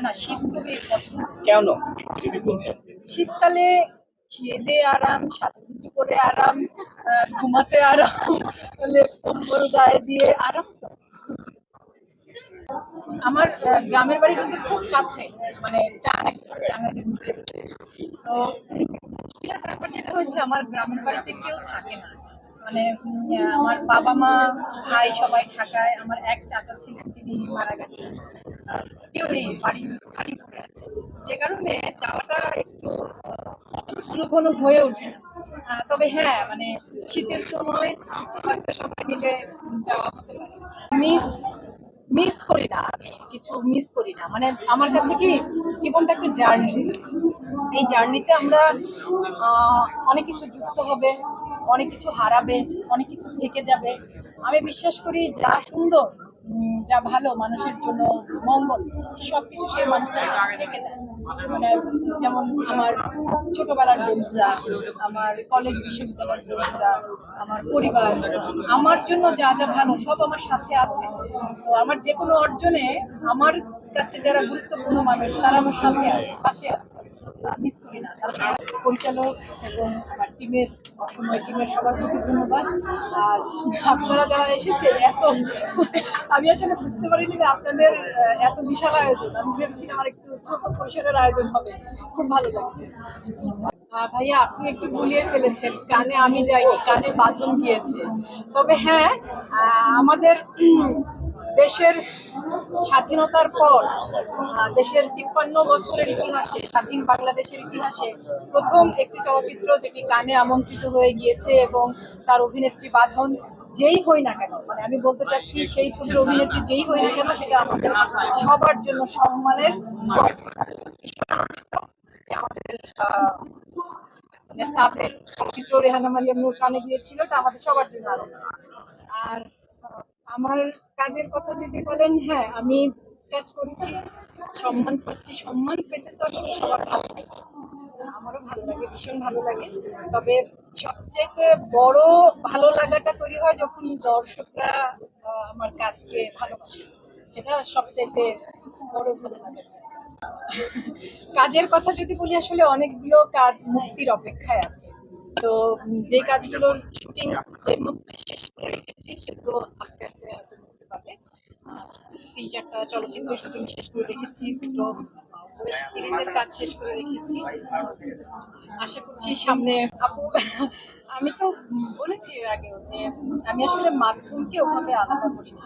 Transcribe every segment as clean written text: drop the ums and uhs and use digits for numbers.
না, শীত খুবই পছন্দ। কেন? শীতকালে খেয়ে দিয়ে আরাম, সাজুগুজু করে আরাম, ঘুমাতে আরাম, কম্বল গায়ে দিয়ে আরাম। তো আমার গ্রামের বাড়ি কিন্তু খুব কাছে, মানে টাঙ্গাইলের নিচে। তো ব্যাপার যেটা হয়েছে, আমার গ্রামের বাড়িতে কেউ থাকে না। মানে আমার বাবা মা ভাই সবাই ঢাকায়, আমার এক চাচা ছিলেন, তিনি মারা গেছেন। কেউ নেই, বাড়ি খালি পড়ে আছে, যে কারণে যাওয়াটা একটু ঘন ঘন হয়ে ওঠে না। তবে হ্যাঁ, মানে শীতের সময় হয়তো সবাই মিলে যাওয়া হতে পারে। মিস মিস করি না, আমি কিছু মিস করি না। মানে আমার কাছে কি, জীবনটা একটা জার্নি। এই জার্নিতে আমরা অনেক কিছু যুক্ত হবে, অনেক কিছু হারাবে, অনেক কিছু থেকে যাবে। আমি বিশ্বাস করি যা সুন্দর, যা ভালো মানুষের জন্য মঙ্গল, সবকিছু সেই মানুষটার সাথে থেকে যায়। মানে যেমন আমার ছোটবেলার বন্ধুরা, আমার কলেজ বিশ্ববিদ্যালয়ের বন্ধুরা, আমার পরিবার, আমার জন্য যা যা ভালো সব আমার সাথে আছে। তো আমার যে কোনো অর্জনে আমার কাছে যারা গুরুত্বপূর্ণ মানুষ, তারা আমার সাথে আছে, পাশে আছে। মিস করি না। পরিচালক এবং আমার টিমের সবার প্রতি ধন্যবাদ। আর আপনারা যারা এসেছেন, আমি আসলে বুঝতে পারিনি যে আপনাদের এত বিশাল আয়োজন। আমি ভেবেছিলাম আমার একটু ছোট পরিসরের আয়োজন হবে। খুব ভালো লাগছে। ভাইয়া, আপনি একটু গুলিয়ে ফেলেছেন, কানে আমি যাইনি, কানে বাঁধন গিয়েছে। তবে হ্যাঁ, আমাদের দেশের স্বাধীনতার পর দেশের 53 বছরের ইতিহাসে, স্বাধীন বাংলাদেশের ইতিহাসে প্রথম একটি চলচ্চিত্র যেটি কানে আমন্ত্রিত হয়ে গিয়েছে, এবং তার অভিনেত্রী বাঁধন যেই হই না কেন, মানে আমি বলতে চাচ্ছি সেই ছবির অভিনেত্রী যেই হই না কেন, সেটা আমাদের সবার জন্য সম্মানের। যে আমাদের সাথের চলচ্চিত্র রেহানা মারিয়াম নূর কানে গিয়েছিল, এটা আমাদের সবার জন্য আনন্দ। আর আমার কাজের কথা যদি বলেন, হ্যাঁ, আমি কাজ করছি, সম্মান পাচ্ছি। সম্মান পেতে তো আসলে সবার ভালো লাগে, আমারও ভালো লাগে, ভীষণ ভালো লাগে। তবে সবচেয়ে বড় ভালো লাগাটা তৈরি হয় যখন দর্শকরা আমার কাজকে ভালোবাসে, সেটা সবচেয়ে বড় ভালো লাগা যায়। কাজের কথা যদি বলি, আসলে অনেকগুলো কাজ মুক্তির অপেক্ষায় আছে। তো যে কাজগুলোর শুটিং এর মধ্যে শেষ করে রেখেছি, সেগুলো আস্তে আস্তে হয়তো মুক্তি পাবে। 3-4টা চলচ্চিত্র শুটিং শেষ করে রেখেছি, দুটো ওয়েব সিরিজের কাজ শেষ করে রেখেছি। আশা করছি সামনে আপু, আমি তো বলেছি এর আগেও যে আমি আসলে মাধ্যমকে ওভাবে আলাদা করি না।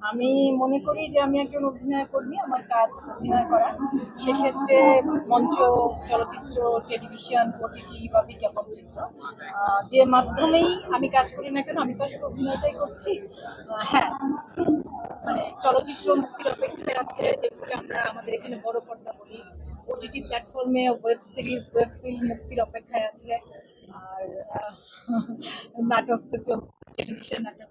আমি মনে করি যে আমি একজন অভিনয় কর্মী, আমার কাজ অভিনয় করা। সেক্ষেত্রে মঞ্চ, চলচ্চিত্র, টেলিভিশন, ওটিটি বা বিজ্ঞাপন চিত্র, যে মাধ্যমেই আমি কাজ করি না কেন, আমি তো আসলে অভিনয়টাই করছি। হ্যাঁ, মানে চলচ্চিত্র মুক্তির অপেক্ষায় আছে, যেগুলোকে আমরা আমাদের এখানে বড় পর্দা বলি। ওটিটি প্ল্যাটফর্মে ওয়েব সিরিজ, ওয়েব ফিল্ম মুক্তির অপেক্ষায় আছে। আর নাটক তো চলছে, টেলিভিশন নাটক।